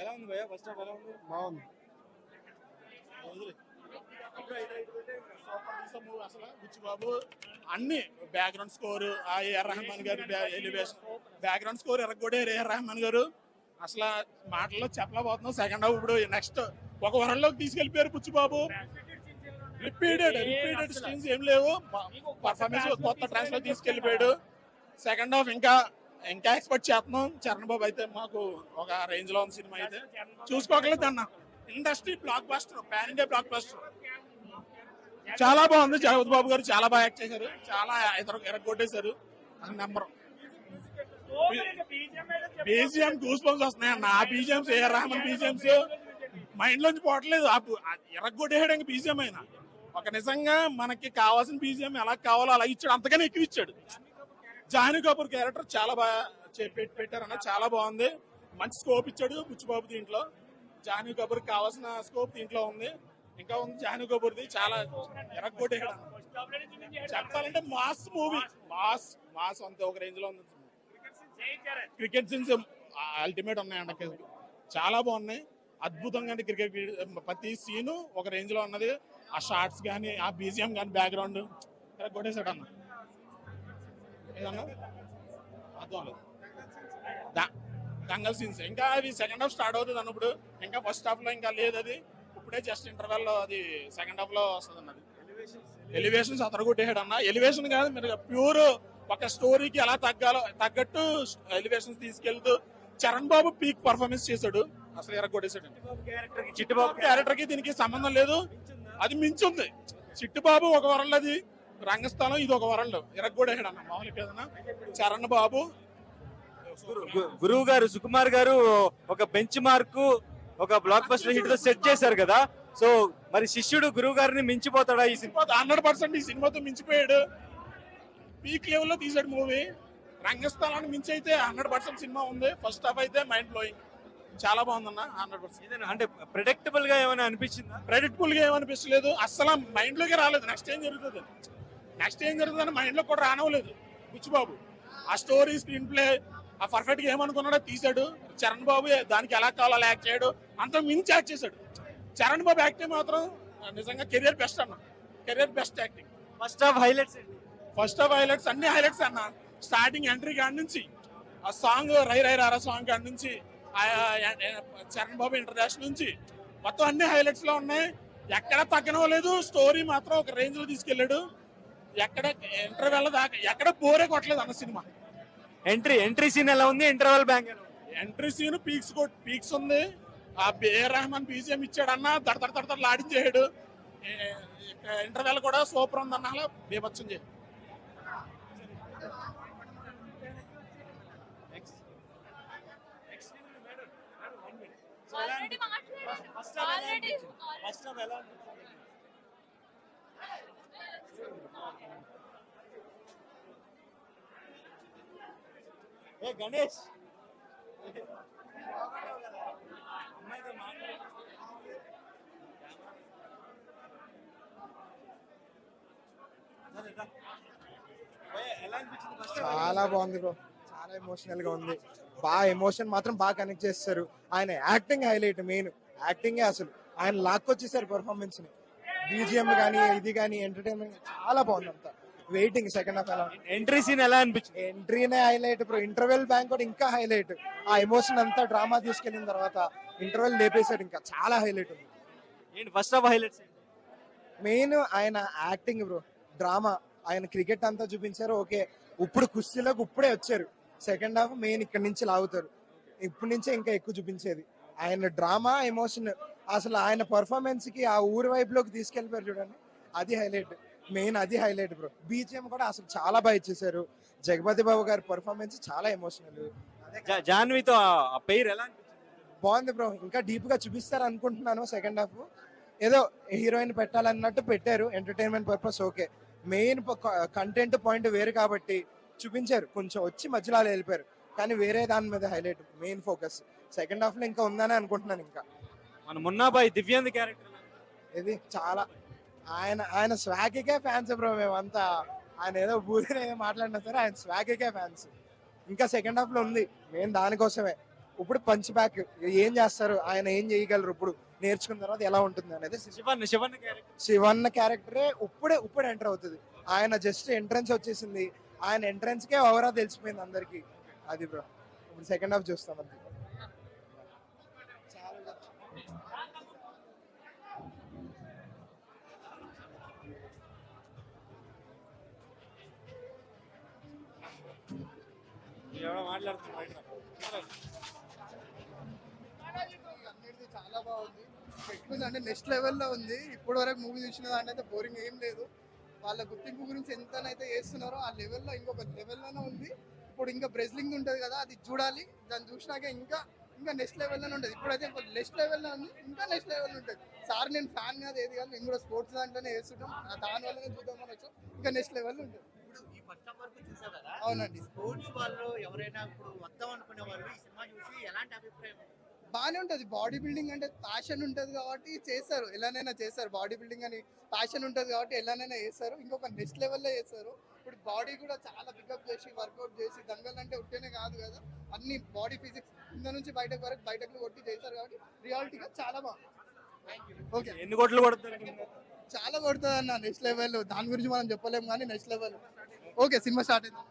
ఎలా ఉంది భయ్యా? ఫస్ట్ హాఫ్ ఎలా ఉంది? బాగుంది. అసలు బుచ్చిబాబు అన్ని బ్యాక్గ్రౌండ్ స్కోర్ ఆ AR Rahman garu elevation background score ఎరగొట్టారు ఏఆర్ రెహమాన్ గారు. అసలు మాటల్లో చెప్పలేకపోతున్నాం. సెకండ్ హాఫ్ ఇప్పుడు నెక్స్ట్ ఒక వరంలోకి తీసుకెళ్లిపోయారు బుచ్చిబాబు. రిపీటెడ్ సీన్స్ ఏం లేవు. పర్ఫార్మెన్స్ కొత్త ట్రాన్స్ లో తీసుకెళ్లిపోయాడు. సెకండ్ హాఫ్ ఇంకా ఎక్స్పెక్ట్ చేస్తున్నాం. చరణ్ బాబు అయితే మాకు ఒక రేంజ్ లో ఉన్న సినిమా అయితే చూసుకోగలేదు అన్న. Industry block buster, pan India block buster. చాలా బాగుంది. జగపతి బాబు గారు చాలా బాగా యాక్ట్ చేశారు. చాలా ఎరగొట్టేశారు. నెంబర్ బీజిఎం గూస్ బంప్స్ వస్తున్నాయి అన్న. ఆ BGMs AR Rahman BGMs mind లోంచి పోవట్లేదు. ఎరగొట్టేయడానికి బీజిఎం అయినా ఒక నిజంగా మనకి కావాల్సిన బీజిఎం ఎలా కావాలో అలా ఇచ్చాడు. అంతగానే ఎక్కువ ఇచ్చాడు. జాహ్నవి కపూర్ క్యారెక్టర్ చాలా బాగా పెట్టారన్న. చాలా బాగుంది. మంచి స్కోప్ ఇచ్చాడు బుచ్చిబాబు దీంట్లో. జాహ్నవి కపూర్ కావాల్సిన స్కోప్ దీంట్లో ఉంది. ఇంకా ఉంది జాహ్నవి కపూర్ది. చాలా ఎరగొట్టేయడం చెప్పాలంటే మాస్ మూవీ. మాస్ అంతే ఒక రేంజ్ లో ఉంది. క్రికెట్ సీన్స్ అల్టిమేట్ ఉన్నాయండి. చాలా బాగున్నాయి. అద్భుతంగా క్రికెట్ ప్రతి సీను ఒక రేంజ్ లో ఉన్నది. ఆ షార్ట్స్ కానీ ఆ బీజిఎం కానీ బ్యాక్గ్రౌండ్ కొట్టేసాడు అన్న. ఏదన్నా అర్థం లేదు. దంగల్ సీన్స్ ఇంకా అవి సెకండ్ హాఫ్ స్టార్ట్ అవుతుంది అన్నప్పుడు. ఇంకా ఫస్ట్ హాఫ్ లో ఇంకా లేదు. అది ఇప్పుడే జస్ట్ ఇంటర్వెల్ లో అది సెకండ్ హాఫ్ లో వస్తుంది అన్నది. ఎలివేషన్స్ అతరగొట్టేసాడు అన్న. ఎలివేషన్ కాదు మీరు ప్యూర్ ఒక స్టోరీకి ఎలా తగ్గట్టు ఎలివేషన్స్ తీసుకెళ్తూ చరణ్ బాబు పీక్ పర్ఫార్మెన్స్ చేశాడు. అసలు ఎరగొట్టేశాడు. చిట్టుబాబు క్యారెక్టర్ కి దీనికి సంబంధం లేదు. అది మించుంది. చిట్టుబాబు ఒక వరల్డ్, అది రంగస్థలం, ఇది ఒక వరల్డ్. ఎరగొట్టేసాడు అన్న. మామూలుగా ఏదన్నా చరణ్ బాబు. గురువు గారు సుకుమార్ గారు ఒక బెంచ్ మార్క్, ఒక బ్లాక్ బస్టర్ హిట్ తో సెట్ చేశారు కదా. సో మరి శిష్యుడు గురువు గారిని మించిపోతాడా ఈ సినిమా? 100% ఈ సినిమాతో మించిపోయాడు. పీక్ లెవెల్ లో తీసాడు మూవీ. రంగస్థలాన్ని మించి అయితే 100% సినిమా ఉంది. ఫస్ట్ హాఫ్ అయితే మైండ్ బ్లోయింగ్. చాలా బాగుందన్న. 100%. అంటే ప్రెడిక్టబుల్ గా ఏమైనా అనిపించిందా? ప్రెడిక్టబుల్ గా ఏమనిపించలేదు. అసలు మైండ్ లోకి రాలేదు. నెక్స్ట్ ఏం జరుగుతుంది అని మైండ్ లో కూడా రానవలేదు బుచ్చిబాబు. ఆ స్టోరీ, స్క్రీన్ ప్లే ఆ పర్ఫెక్ట్ గా ఏమనుకున్నాడో తీసాడు. చరణ్ బాబు దానికి ఎలా కావాలో యాక్ట్ చేయడు. అంత మించి యాక్ట్ చేశాడు. చరణ్ బాబు యాక్టింగ్ మాత్రం నిజంగా కెరియర్ బెస్ట్ అన్న. Career best acting. First half highlights అన్ని హైలైట్స్ అన్న. స్టార్టింగ్ ఎంట్రీ కాడి నుంచి ఆ సాంగ్ రై రై రారా సాంగ్ కాడి నుంచి చరణ్ బాబు ఇంట్రడక్షన్ నుంచి మొత్తం అన్ని హైలైట్స్ లో ఉన్నాయి. ఎక్కడ తగ్గనవలేదు. స్టోరీ మాత్రం ఒక రేంజ్ లో తీసుకెళ్లాడు. ఎక్కడ ఇంటర్వెల్ దాకా ఎక్కడ బోరే కొట్టలేదు అన్న సినిమా. ఎంట్రీ సీన్ ఎలా ఉంది? Interval bang entry scene peaks ఉంది. ఆ ఏఆర్ రెహమాన్ బీజిఎం ఇచ్చాడన్న. దడదడ లాడించేయడు. ఇంటర్వెల్ కూడా సూపర్ ఉందన్న. అలా బీభత్సం చేయ. గణేష్ చాలా బాగుంది బ్రో. చాలా ఎమోషనల్ గా ఉంది. బాగా ఎమోషన్ మాత్రం బాగా కనెక్ట్ చేస్తారు. ఆయన యాక్టింగ్ హైలైట్. మెయిన్ యాక్టింగే అసలు. ఆయన లాక్కొచ్చేసారు పర్ఫార్మెన్స్ ని. బీజిఎం కానీ ఇది కానీ ఎంటర్టైన్మెంట్ చాలా బాగుంది. అంతా వెయిటింగ్ సెకండ్ హాఫ్ ఎలా ఎంట్రీ సీన్ ఎలా అనిపించింది? ఎంట్రీనే హైలైట్ బ్రో. ఇంటర్వెల్ బ్యాంక్ కూడా ఇంకా హైలైట్. ఆ ఎమోషన్ అంతా డ్రామా తీసుకెళ్ళిన తర్వాత ఇంటర్వెల్ లేపేశాడు. ఇంకా చాలా హైలైట్ ఉంది. ఏంటి ఫస్ట్ హాఫ్ హైలైట్స్? మెయిన్ ఆయన యాక్టింగ్ బ్రో. డ్రామా ఆయన క్రికెట్ అంతా చూపించారు. ఓకే, ఇప్పుడు కుస్తీలోకి ఇప్పుడే వచ్చారు. సెకండ్ హాఫ్ మెయిన్ ఇక్కడ నుంచి లాగుతారు. ఇప్పటి నుంచే ఇంకా ఎక్కువ చూపించేది ఆయన డ్రామా ఎమోషన్. అసలు ఆయన పర్ఫార్మెన్స్ కి ఆ ఊరి వైపులోకి తీసుకెళ్ళిపోయారు చూడండి, అది హైలైట్. మెయిన్ అది హైలైట్ బ్రో. బీజిఎం కూడా అసలు చాలా బాగా ఇచ్చేసారు. జగపతి బాబు గారి పర్ఫార్మెన్స్ చాలా ఎమోషనల్. జాన్వీతో ఆ పేరు ఎలా అనిపించింది? బాగుంది బ్రో. ఇంకా డీప్ గా చూపిస్తారు అనుకుంటున్నాను. సెకండ్ హాఫ్ ఏదో హీరోయిన్ పెట్టాలన్నట్టు పెట్టారు, entertainment purpose. Okay, main content point వేరు కాబట్టి చూపించారు. కొంచెం వచ్చి మధ్యలో అలా వెళ్ళిపోయారు, కానీ వేరే దాని మీద highlight main focus second half లో ఇంకా ఉందని అనుకుంటున్నాను. ఇంకా మన మున్నాబాయ్ దివ్యాంది క్యారెక్టర్ ఇది చాలా ఆయన స్వాగికే ఫ్యాన్స్ బ్రో. మేమంతా ఆయన ఏదో బూదిని ఏదో మాట్లాడినా సరే ఆయన స్వాగికే ఫ్యాన్స్. ఇంకా సెకండ్ హాఫ్ లో ఉంది మెయిన్ దానికోసమే. ఇప్పుడు పంచ్ బ్యాక్ ఏం చేస్తారు, ఆయన ఏం చేయగలరు, ఇప్పుడు నేర్చుకున్న తర్వాత ఎలా ఉంటుంది అనేది. శివన్ క్యారెక్టర్ శివన్న క్యారెక్టరే ఇప్పుడు ఎంటర్ అవుతుంది. ఆయన జస్ట్ ఎంట్రన్స్ వచ్చేసింది. ఆయన ఎంట్రన్స్ కే ఓవరా తెలిసిపోయింది అందరికి. అది బ్రో. ఇప్పుడు సెకండ్ హాఫ్ చూస్తాం అంతే. ఎవడో మాట్లాడుతున్నాడు. అన్నిటిది చాలా బాగుంది. ఎట్లుంది అంటే నెక్స్ట్ లెవెల్లో ఉంది. ఇప్పటి వరకు మూవీ చూసిన దాంట్లో అయితే బోరింగ్ ఏం లేదు. వాళ్ళ గుర్తింపు గురించి ఎంతనైతే చేస్తున్నారో ఆ లెవెల్లో ఇంకొక లెవెల్లోనే ఉంది. ఇప్పుడు ఇంకా బ్రెస్లింగ్ ఉంటుంది కదా, అది చూడాలి. దాన్ని చూసినాక ఇంకా నెక్స్ట్ లెవెల్లోనే ఉంటుంది. ఇప్పుడైతే నెక్స్ట్ లెవెల్లో ఉంది, ఇంకా నెక్స్ట్ లెవెల్ ఉంటుంది. సార్ నేను ఫ్యాన్ కాదు ఏది కాదు, నేను కూడా స్పోర్ట్స్ దాంట్లోనే వేస్తుంటాం. దాని వల్లనే చూద్దామని వచ్చాం. ఇంకా నెక్స్ట్ లెవెల్ ఉంటుంది. ఇప్పుడు ఈ ఫస్ట్ హాఫ్ వరకు చూసావు కదా, అవునండి. స్పోర్ట్స్ వాళ్ళు ఎవరైనా ఇప్పుడు వద్దాం అనుకునే వాళ్ళు ఈ సినిమా చూసి ఎలాంటి అభిప్రాయం? బాగానే ఉంటుంది. బాడీ బిల్డింగ్ అంటే ప్యాషన్ ఉంటుంది కాబట్టి చేస్తారు, ఎలానైనా చేస్తారు. బాడీ బిల్డింగ్ అని ప్యాషన్ ఉంటుంది కాబట్టి ఎలానైనా చేస్తారు. ఇంకొక నెక్స్ట్ లెవెల్లో చేస్తారు. ఇప్పుడు బాడీ కూడా చాలా పికప్ చేసి వర్కౌట్ చేసి దంగల్ అంటే ఉట్టేనే కాదు కదా, అన్ని బాడీ ఫిజిక్స్ కింద నుంచి బయటకు కొట్టి చేస్తారు కాబట్టి రియాలిటీగా చాలా బాగుంది. ఓకే, ఎన్ని కోట్లు కొడతారు? చాలా కొడుతుంది అన్న నెక్స్ట్ లెవెల్. దాని గురించి మనం చెప్పలేము కానీ next level. Okay, cinema start అయింది.